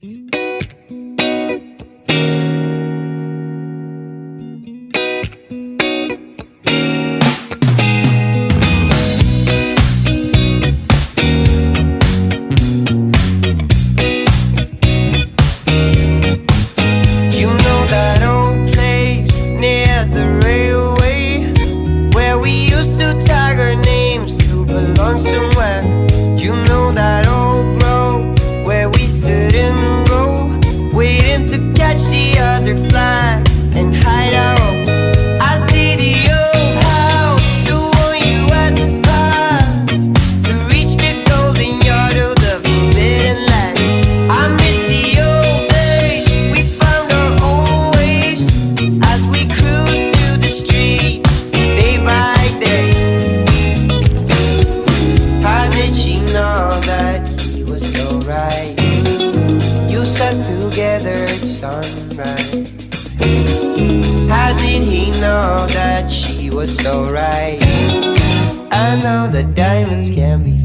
Somewhere, you know that old grove where we stood in a row, waiting to catch the other fly and hide out. I see the old house, the one you had to pass to reach the golden yard of the forbidden land. I miss the old days, we found our own ways as we cruised through the streets day by day. Right. You sat together at sunrise. How did he know that she was so right? I know the diamonds can be